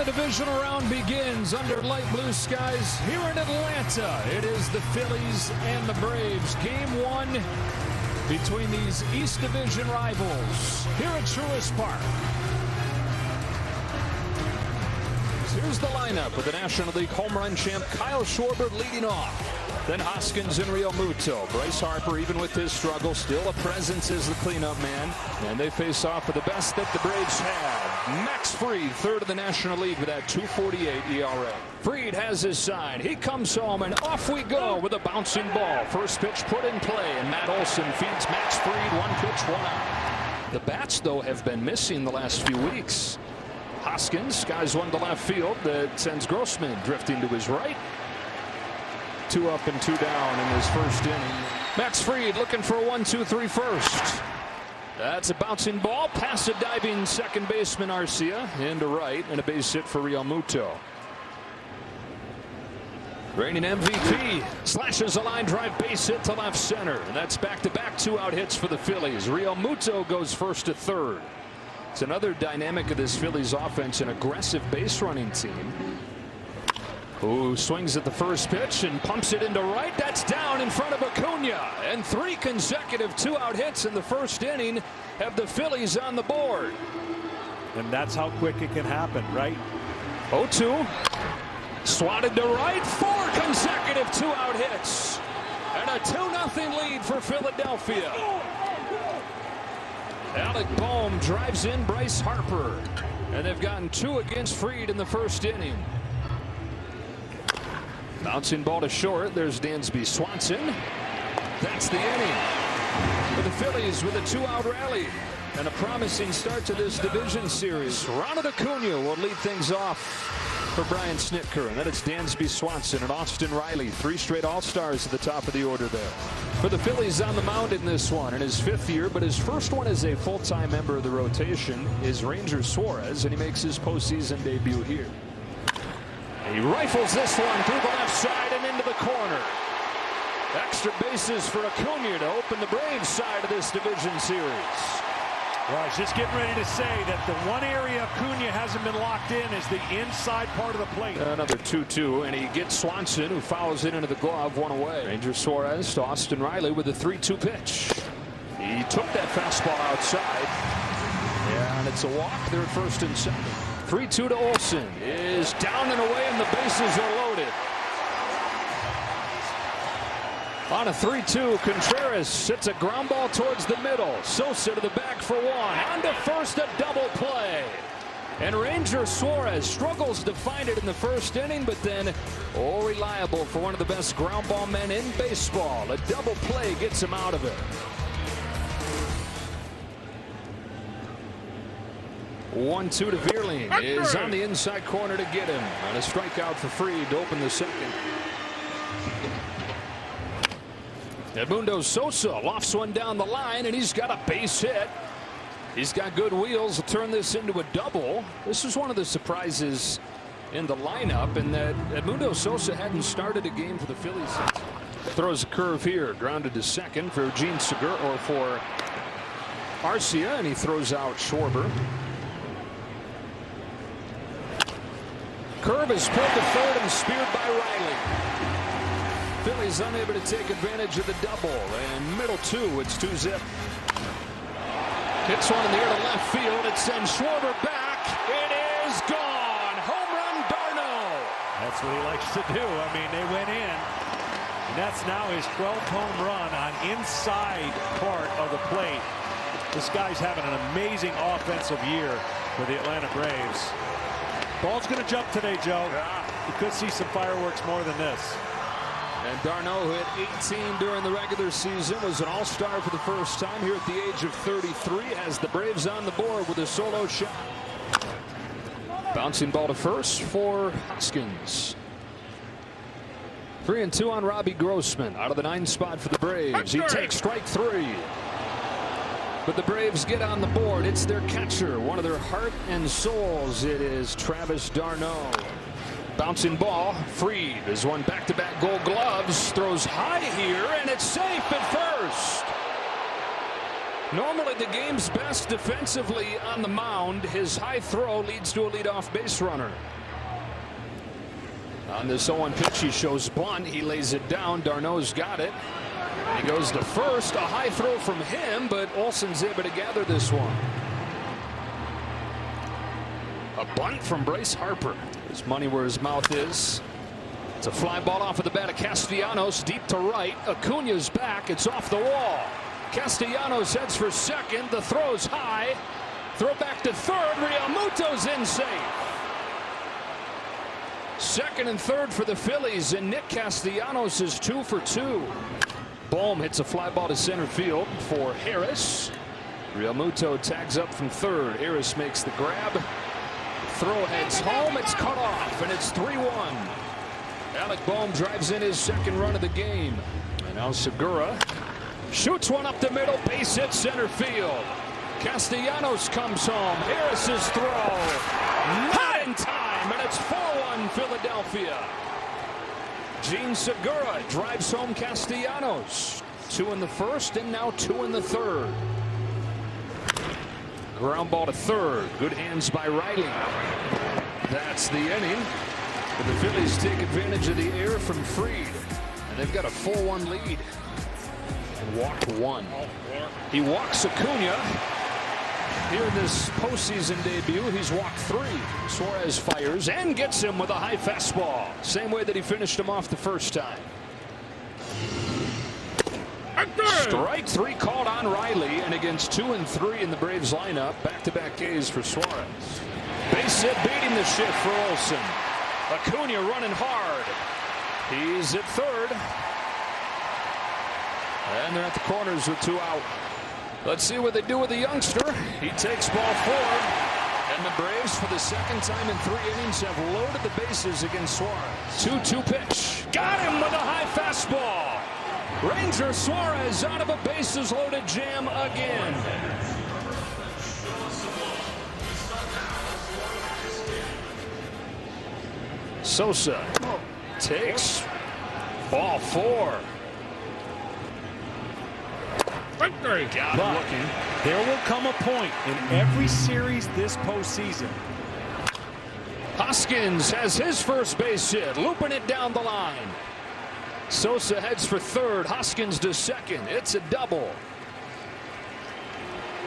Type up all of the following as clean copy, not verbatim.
the divisional round begins under light blue skies here in Atlanta. It is the Phillies and the Braves. Game one between these East Division rivals here at Truist Park. Here's the lineup with the National League home run champ Kyle Schwarber leading off. Then Hoskins and Real Muto. Bryce Harper, even with his struggle, still a presence as the cleanup man. And they face off with the best that the Braves have. Max Fried, third of the National League with that 2.48 ERA. Fried has his sign. He comes home and off we go with a bouncing ball. First pitch put in play and Matt Olson feeds Max Fried. One pitch, one out. The bats, though, have been missing the last few weeks. Hoskins skies one to left field that sends Grossman drifting to his right. 2 up and 2 down in his first inning. Max Fried looking for a 1-2-3 first. That's a bouncing ball past a diving second baseman Arcia into right, and a base hit for Real Muto. Reigning MVP slashes a line drive base hit to left center, and that's back-to-back 2-out hits for the Phillies. Real Muto goes first to third. It's another dynamic of this Phillies offense, an aggressive base running team. Who swings at the first pitch and pumps it into right. That's down in front of Acuna. And 3 consecutive 2-out hits in the first inning have the Phillies on the board. And that's how quick it can happen, right? 0-2. Swatted to right. 4 consecutive 2-out hits. And a 2-0 lead for Philadelphia. Alec Bohm drives in Bryce Harper. And they've gotten 2 against Fried in the first inning. Bouncing ball to short. There's Dansby Swanson. That's the inning for the Phillies with a 2-out rally and a promising start to this division series. Ronald Acuna will lead things off for Brian Snitker, and then it's Dansby Swanson and Austin Riley. 3 straight All-Stars at the top of the order there. For the Phillies on the mound in this one in his 5th year, but his first one as a full-time member of the rotation is Ranger Suarez, and he makes his postseason debut here. He rifles this one through the left side and into the corner. Extra bases for Acuna to open the Braves side of this division series. Well, I was just getting ready to say that the one area Acuna hasn't been locked in is the inside part of the plate. Another 2-2, and he gets Swanson, who fouls it into the glove, 1 away. Ranger Suarez to Austin Riley with a 3-2 pitch. He took that fastball outside. Yeah, and it's a walk there at first and second. 3-2 to Olson is down and away, and the bases are loaded. On a 3-2, Contreras hits a ground ball towards the middle. Sosa to the back for 1. On to first, a double play. And Ranger Suarez struggles to find it in the first inning, but then, reliable for one of the best ground ball men in baseball. A double play gets him out of it. 1-2 to Vierling is on the inside corner to get him. And a strikeout for Fried to open the second. Edmundo Sosa lofts one down the line, and he's got a base hit. He's got good wheels to turn this into a double. This is one of the surprises in the lineup, in that Edmundo Sosa hadn't started a game for the Phillies. Throws a curve here, grounded to second for Gene Segura, or for Arcia, and he throws out Schwarber. Curve is pulled to third and speared by Riley. Phillies unable to take advantage of the double, and middle 2, it's 2-zip. Hits one in the air to left field. It sends Schwarber back. It is gone. Home run, Darno. That's what he likes to do. I mean, they went in, and that's now his 12th home run on inside part of the plate. This guy's having an amazing offensive year for the Atlanta Braves. Ball's going to jump today, Joe. You could see some fireworks more than this. And Darno, who hit 18 during the regular season, was an all-star for the first time here at the age of 33, has the Braves on the board with a solo shot. Bouncing ball to first for Hoskins. 3-2 on Robbie Grossman out of the 9th spot for the Braves. He takes strike 3. But the Braves get on the board. It's their catcher, one of their heart and souls. It is Travis d'Arnaud. Bouncing ball. Fried has won back-to-back Gold Gloves. Throws high here, and it's safe at first. Normally the game's best defensively on the mound. His high throw leads to a leadoff base runner. On this 0-1 pitch, he shows bunt. He lays it down. Darno's got it. He goes to first. A high throw from him, but Olson's able to gather this one. A bunt from Bryce Harper. His money where his mouth is. It's a fly ball off of the bat of Castellanos, deep to right. Acuna's back. It's off the wall. Castellanos heads for second. The throw's high. Throw back to third. Realmuto's in safe. Second and third for the Phillies, and Nick Castellanos is 2 for 2. Bohm hits a fly ball to center field for Harris. Realmuto tags up from third. Harris makes the grab. Throw heads home. It's cut off, and it's 3-1. Alec Bohm drives in his second run of the game. And now Segura shoots one up the middle. Base hit center field. Castellanos comes home. Harris's throw. Not in time, and it's 4-1 Philadelphia. Gene Segura drives home Castellanos. 2 in the first and now 2 in the third. Ground ball to third. Good hands by Riley. That's the inning. But the Phillies take advantage of the air from Fried. And they've got a 4-1 lead. And walked one. He walks Acuna. Here in this postseason debut, he's walked 3. Suarez fires and gets him with a high fastball. Same way that he finished him off the first time. Strike 3 called on Riley, and against 2 and 3 in the Braves lineup, back-to-back Ks for Suarez. Base hit beating the shift for Olson. Acuna running hard. He's at third. And they're at the corners with 2 out. Let's see what they do with the youngster. He takes ball 4. And the Braves, for the second time in 3 innings, have loaded the bases against Suarez. 2-2 pitch. Got him with a high fastball. Ranger Suarez out of a bases loaded jam again. Sosa takes ball 4. Got him looking. There will come a point in every series this postseason. Hoskins has his first base hit, looping it down the line. Sosa heads for third. Hoskins to second. It's a double.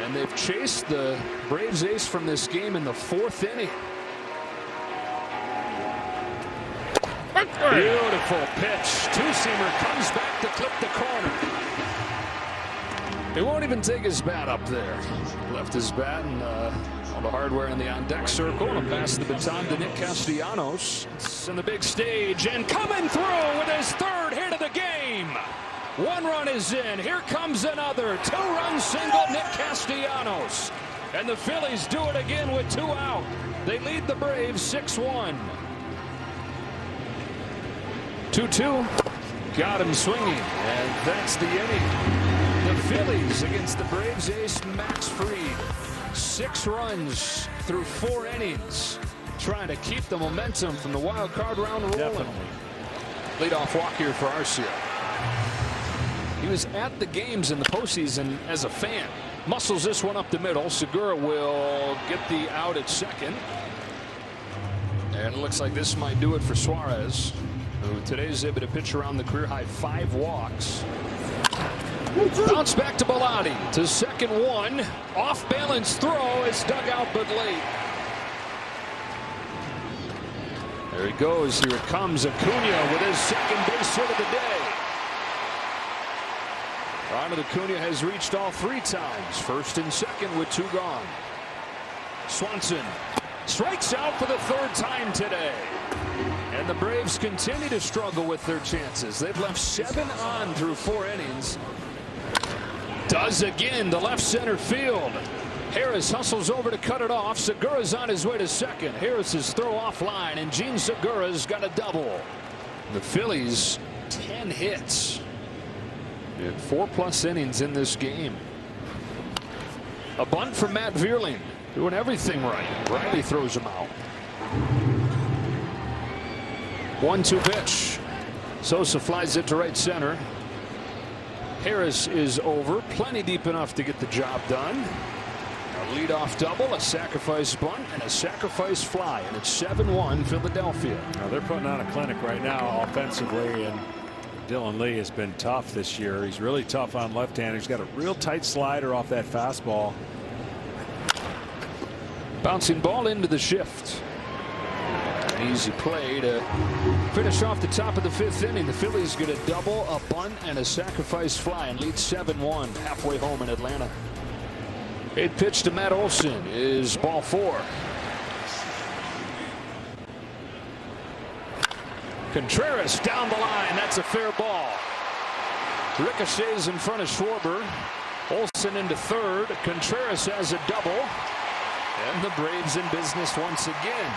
And they've chased the Braves ace from this game in the 4th inning. Beautiful pitch. Two-seamer comes back to clip the corner. He won't even take his bat up there. Left his bat and all the hardware in the on-deck circle, and pass the baton to Nick Castellanos. It's on the big stage, and coming through with his 3rd hit of the game. 1 run is in. Here comes another 2-run single, Nick Castellanos. And the Phillies do it again with 2 out. They lead the Braves 6-1. 2-2. Got him swinging, and that's the inning. The Phillies against the Braves ace Max Fried. 6 runs through 4 innings, trying to keep the momentum from the wild card round rolling. Definitely. Leadoff walk here for Arcia. He was at the games in the postseason as a fan. Muscles this one up the middle. Segura will get the out at second. And it looks like this might do it for Suarez, who today is able to pitch around the career high 5 walks. Bounce back to Bellotti to second 1. Off balance throw. It's dug out but late. There he goes. Here it comes. Acuna with his second base hit of the day. Ronald Acuna has reached all 3 times. First and second with 2 gone. Swanson strikes out for the 3rd time today. And the Braves continue to struggle with their chances. They've left 7 on through 4 innings. Does again to left center field. Harris hustles over to cut it off. Segura's on his way to second. Harris's throw offline, and Gene Segura's got a double. The Phillies 10 hits in 4+ innings in this game. A bunt from Matt Vierling, doing everything right. Riley throws him out. 1-2 pitch. Sosa flies it to right center. Harris is over, plenty deep enough to get the job done. A leadoff double, a sacrifice bunt, and a sacrifice fly, and it's 7-1 Philadelphia. Now they're putting on a clinic right now offensively, and Dylan Lee has been tough this year. He's really tough on left-handed. He's got a real tight slider off that fastball. Bouncing ball into the shift. An easy play to finish off the top of the 5th inning. The Phillies get a double, a bunt, and a sacrifice fly and lead 7-1 halfway home in Atlanta. 8 pitch to Matt Olson is ball 4. Contreras down the line. That's a fair ball. Ricochets in front of Schwarber. Olson into third. Contreras has a double. And the Braves in business once again.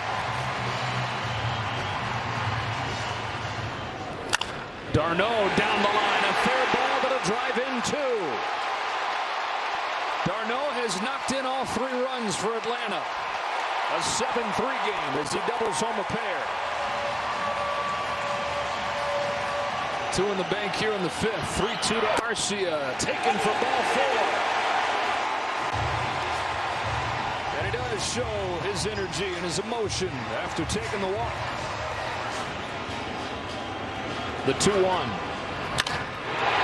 d'Arnaud down the line. A fair ball that'll drive in 2. d'Arnaud has knocked in all 3 runs for Atlanta. A 7-3 game as he doubles home a pair. 2 in the bank here in the 5th. 3-2 to Arcia. Taken for ball 4. And he does show his energy and his emotion after taking the walk. The 2-1.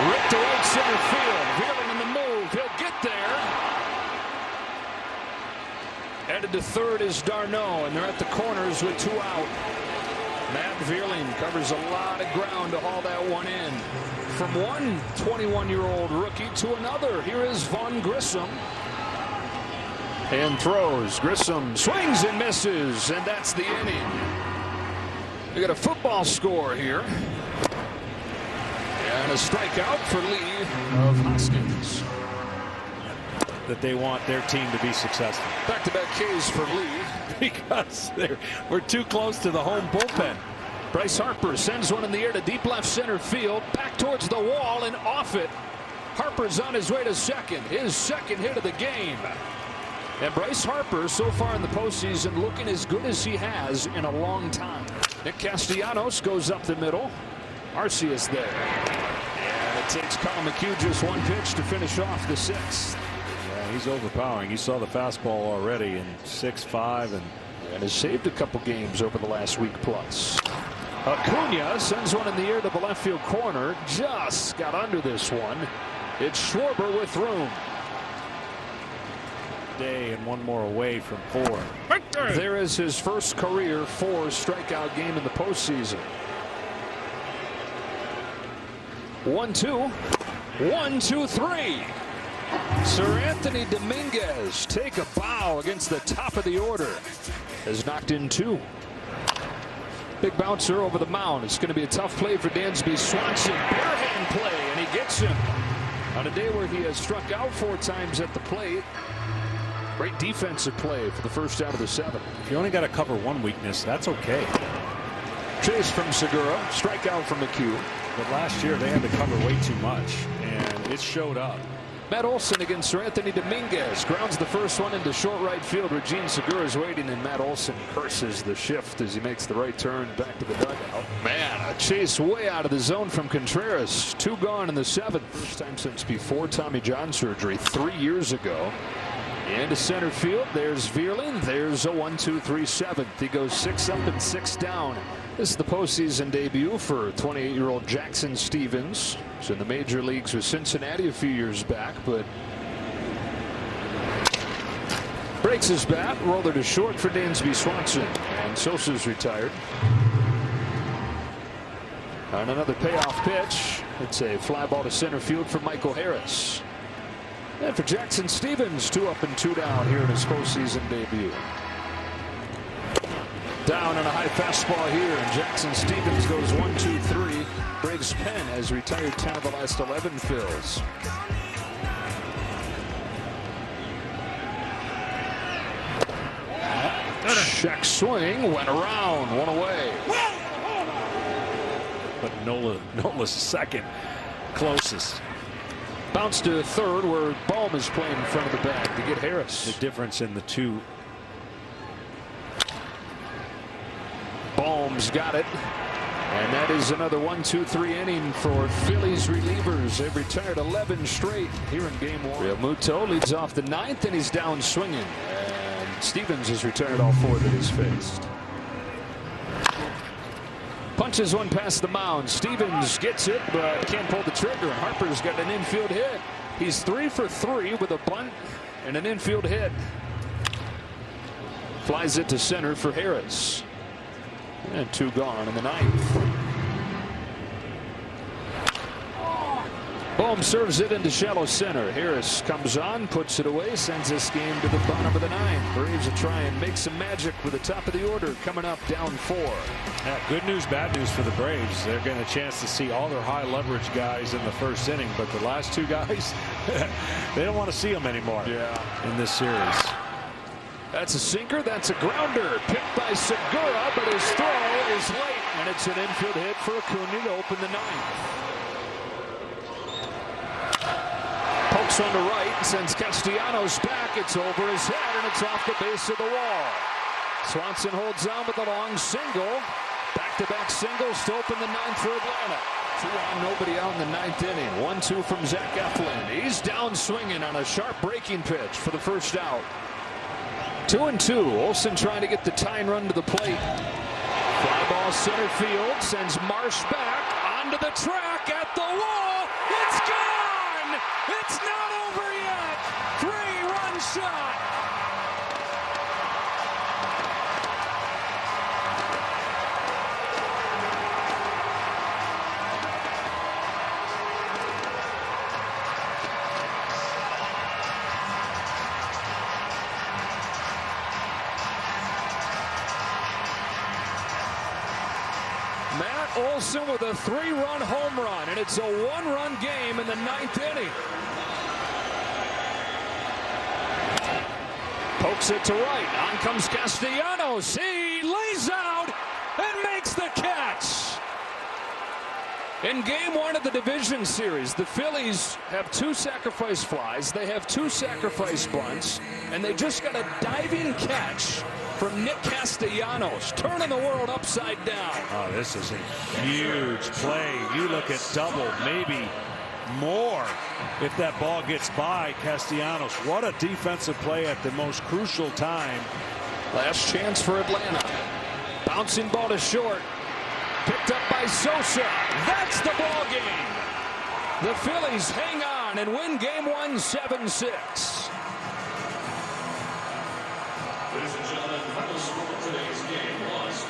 Ripped to right center field. Veerling in the move. He'll get there. Headed to third is d'Arnaud, and they're at the corners with 2 out. Matt Veerling covers a lot of ground to haul that one in. From one 21-year-old rookie to another, here is Vaughn Grissom. And throws. Grissom swings and misses, and that's the inning. We got a football score here. And a strikeout for Lee of Hoskins. That they want their team to be successful. Back-to-back Ks for Lee. Because we're too close to the home bullpen. Bryce Harper sends one in the air to deep left center field. Back towards the wall and off it. Harper's on his way to second. His second hit of the game. And Bryce Harper, so far in the postseason, looking as good as he has in a long time. Nick Castellanos goes up the middle. Arcia's there. And it takes Kyle McHugh just 1 pitch to finish off the 6th. Yeah, he's overpowering. You saw the fastball already in 6-5 and has saved a couple games over the last week plus. Acuna sends one in the air to the left field corner. Just got under this one. It's Schwarber with room. Day and 1 more away from 4. There is his first career 4 strikeout game in the postseason. 1-2. 1-2-3. Sir Anthony Dominguez take a bow against the top of the order. Has knocked in 2. Big bouncer over the mound. It's going to be a tough play for Dansby Swanson. Barehand play, and he gets him. On a day where he has struck out 4 times at the plate. Great defensive play for the first out of the 7th. If you only got to cover 1 weakness, that's okay. Chase from Segura. Strikeout from McHugh. But last year they had to cover way too much, and it showed up. Matt Olson against Sir Anthony Dominguez. Grounds the first one into short right field. Regine Segura is waiting, and Matt Olson curses the shift as he makes the right turn back to the dugout. Man, a chase way out of the zone from Contreras. 2 gone in the 7th. First time since before Tommy John surgery 3 years ago. Into center field. There's Veerling. There's a 1-2-3 7th. He goes 6 up and 6 down. This is the postseason debut for 28-year-old Jackson Stevens. He's in the major leagues with Cincinnati a few years back, but breaks his bat. Roller to short for Dansby Swanson, and Sosa's retired. On another payoff pitch, it's a fly ball to center field for Michael Harris. And for Jackson Stevens, 2 up and 2 down here in his postseason debut. Down on a high fastball here, and Jackson Stevens goes 1-2-3. Braves pen has retired 10 of the last 11 fills. Check swing, went around, 1 away. But Nola's second closest. Bounce to third, where Bohm is playing in front of the bag to get Harris. The difference in the 2. Bohm's got it. And that is another 1-2-3 inning for Phillies relievers. They've retired 11 straight here in game one. Real Muto leads off the ninth, and he's down swinging. And Stevens has retired all four that he's faced. Punches one past the mound. Stevens gets it, but can't pull the trigger. And Harper's got an infield hit. He's 3 for 3 with a bunt and an infield hit. Flies it to center for Harris. And 2 gone in the ninth. Bohm serves it into shallow center. Harris comes on, puts it away, sends this game to the bottom of the ninth. Braves will try and make some magic with the top of the order coming up down 4. Yeah, good news, bad news for the Braves. They're getting a chance to see all their high leverage guys in the first inning, but the last 2 guys, they don't want to see them anymore in this series. That's a sinker. That's a grounder. Picked by Segura, but his throw is late, and it's an infield hit for Acuna to open the ninth. Pokes on the right, sends Castellanos back. It's over his head, and it's off the base of the wall. Swanson holds on with a long single. Back-to-back singles to open the ninth for Atlanta. 2 on, nobody out in the ninth inning. 1-2 from Zach Eflin. He's down swinging on a sharp breaking pitch for the first out. 2-2. Olsen trying to get the tying run to the plate. Fly ball center field, sends Marsh back onto the track at the wall. It's gone! It's not over yet! 3-run shot! Matt Olson with a 3-run home run, and it's a 1-run game in the ninth inning. Pokes it to right. On comes Castellanos. He lays out and makes the catch. In game 1 of the division series, the Phillies have 2 sacrifice flies. They have 2 sacrifice bunts, and they just got a diving catch from Nick Castellanos, turning the world upside down. Oh, this is a huge play. You look at double, maybe more if that ball gets by Castellanos. What a defensive play at the most crucial time. Last chance for Atlanta. Bouncing ball to short. Picked up by Sosa. That's the ball game. The Phillies hang on and win game 1 7-6. Ladies and gentlemen, final score of today's game was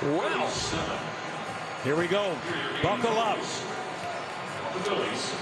36-47. Here we go. Buckle up. The Phillies